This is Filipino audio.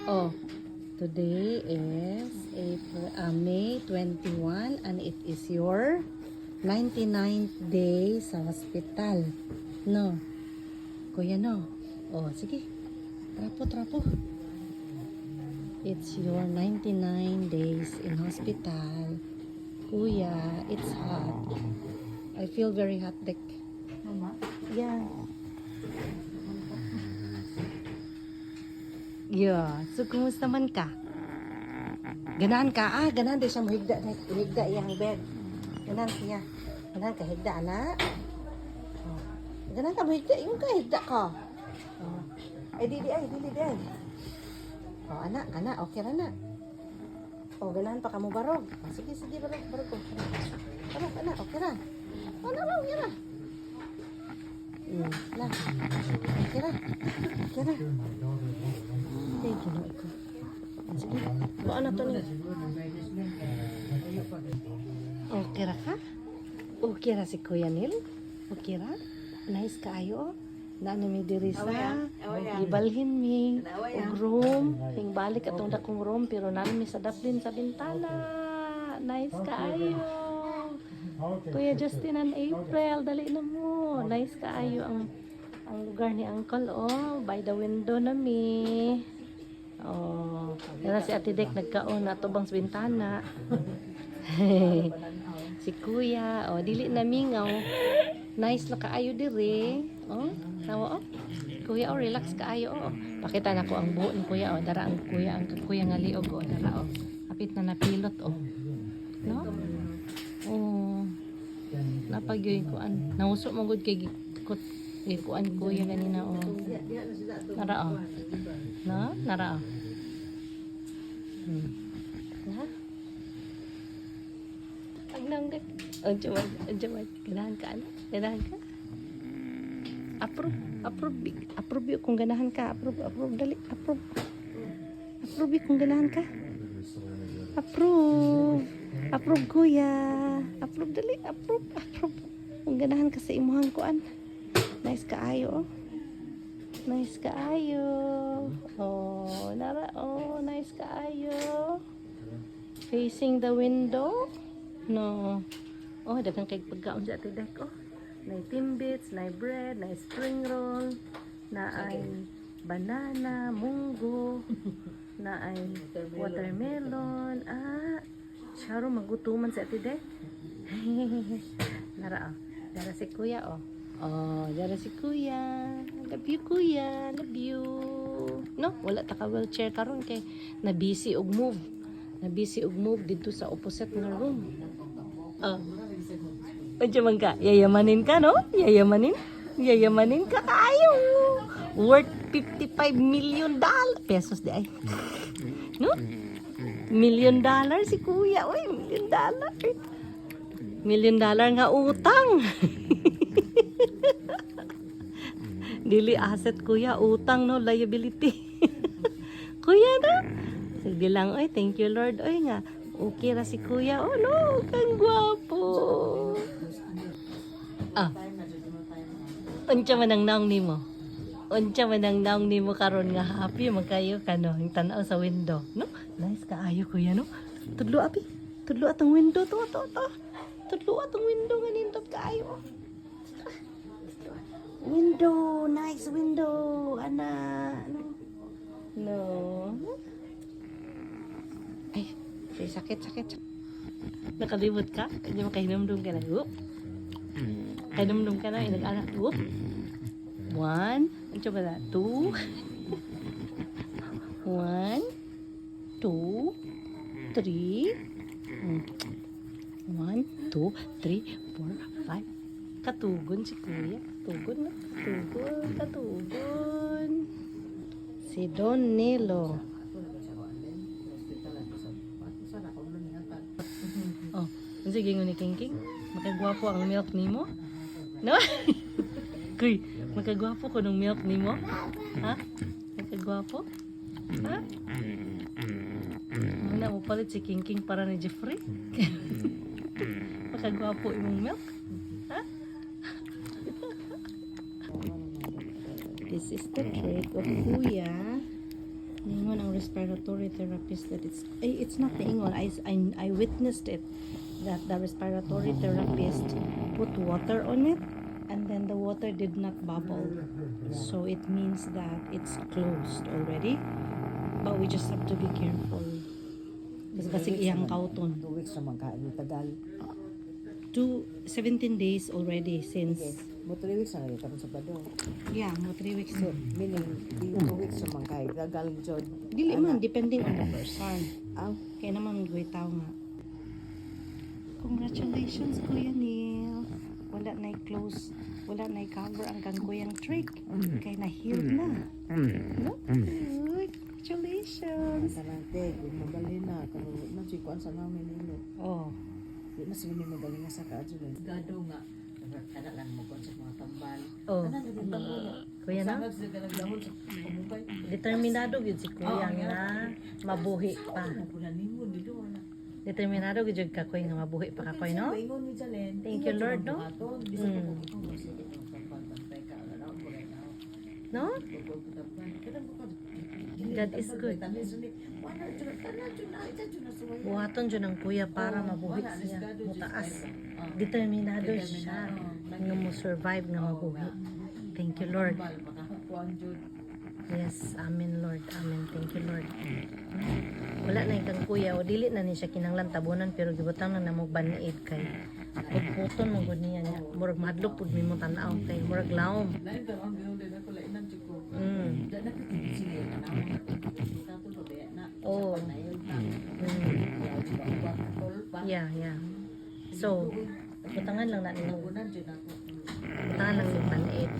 Oh, today is May 21 and it is your 99th day sa hospital. No? Kuya, no? Oh, sige. Trapo. It's your 99 days in hospital. Kuya, it's hot. I feel very hot, Dek. Mama? Yeah. Yeah. So, kumusta man ka? Ganahan ka? Ganahan din siya mahigda. Higda iyang bed. Ganahan siya. Ganahan ka, higda, ana. Oh. Ganahan ka, mahigda. Yung ka, higda ka. Oh. Ay, dili. Oh, ana, okay ra na. Oh, ganahan pa ka mo barog. Oh, sige, barog ko. Barog, ana, okay ra. Oh, okay ra. Lah. Okay ra. Thank you, no, ikaw. Sige. Buwan na to ni. Okay ra ka? Okay ra si Kuya Nil? Okay ra? Nice kaayo? Nana mi diri sa gibalhin mi og room. Ting balik atong dakong room pero nana mi sadap din sa bintana. Nice kaayo. Kuya Justin and April, dali na mo. Nice kaayo ang lugar ni Uncle, oh. By the window na mi. Oh, yan si Ate Dek nagkaon na tubang sa bintana. Si Kuya, oh, dili na mingaw. Nice la kaayo diri. Oh, tawo oh. Kuya, oh, relax kaayo oh. Pakita na ko ang buo ni Kuya, oh. Dara ang Kuya nga liog, oh. Dara oh. Apit na napilot, oh. No? Oh. Napagyoy ko an. Nauso mo gud kay gikot kuan Kuya ganina oh. Nara oh. No? Nara oh. Ha? Ang nangdek. Anjawad. Ganahan ka ano? Ganahan ka? Approve kung ganahan ka. Approve dali. Approve kung ganahan ka. Approve Kuya. Approve dali. Approve. Kung ganahan ka sa imuhang kuan. Nice kaayo oh. Nice kaayo. Oh, nara oh, nice kaayo. Facing the window. No. Oh, daghang kay pagkaon sa Ate Dek oh. Nay timbits, nay bread, nay spring roll, na ay banana, munggo, na ay watermelon. Syaro magutuman sa Ate Dek. Nara oh. Dara si Kuya oh. Oh, dara si Kuya. Love you Kuya, love you. No, wala ta ka wheelchair karon kay na busy og move. Dito sa opposite nga room. Oh. Unsa man ka? Yayamanin ka, no? Yayamanin ka kayo. Worth $55 million pesos di ay. No? $1 million si Kuya. Uy, $1 million. $1 million nga utang. Dili asset Kuya, utang no, liability. Kuya no? Sige lang, oy, thank you Lord. Oy nga, okay ra si Kuya. Oh no, kang gwapo. Unsa man ang naong nimo? Karon nga happy magkayo ka no, yung tanaw sa window, no? Nice kaayo Kuya no. Tudlo atong window to. Tudlo atong window nga nindot kaayo. Window, nice window, ana. No. Ay, sakit. Nakalimot ka? Hindi mo kahinumdum ka na. Kahinumdum ka na, inag-anak. 1, ano ba na? 2, 1, 2, 3, 1, 2, 3, 4, 5. Katugon si Kuya. Katugon. Si Don Nilo. Oh, sige nga ni King. Makagwapo ang milk nimo? No? Kuy, makagwapo ko ng milk nimo? Ha? Makagwapo? Ha? Muna mo palit si King para ni Jeffrey? Makagwapo imong milk? Ha? This is the cake of Kuya. Ningon ang respiratory therapist that it's not the ingon. I witnessed it that the respiratory therapist put water on it and then the water did not bubble. So it means that it's closed already. But we just have to be careful. Kasi iyang kauton. 2 weeks naman ka, yung tagal. 17 days already since Okay. Mo 3 weeks na rin karon sa Bado. yeah, mo 3 weeks. So, meaning, di 2 weeks naman ka, tagal jod. Dili man depending on the person. Ang Kaya naman guitaw nga. Congratulations Kuya Neil. Wala na close, wala na cover ang kang kuyang trick. Kaya na-healed na. No? Good. Congratulations. Karante, kung magaling na, kung nagsikuan sa namin nilo. Oh. Di na sila may magaling nga sa kaadyo lang. Gado nga, kada lang mo sa mga tambal. Oh. Ano na yung tambal? Kuya na? Sangag sila nagdahon sa pamukay. Determinado gyud si Kuya nga mabuhi pa. Ano po na nimo, dito na. Determinado gyud ka Kuya nga mabuhi pa ka Kuya, no? Ingon ni Jalen. Thank you, Lord, no? No? God is good. Buhaton dyan ang kuya para mabuhi siya. Mutaas. Determinado siya nga mo survive nga mabuhi. Thank you, Lord. Yes, amen, Lord. Amen. Thank you, Lord. Wala na ikang kuya. O dili na ni siya kinanglan tabunan pero gibutang na namog baniid kay putputon mo gud niya niya. Murag madlok pud mi mo tan-aw kay murag laom. Oh. Yeah, yeah. So, butangan lang na nimo. Butangan lang yung baniid.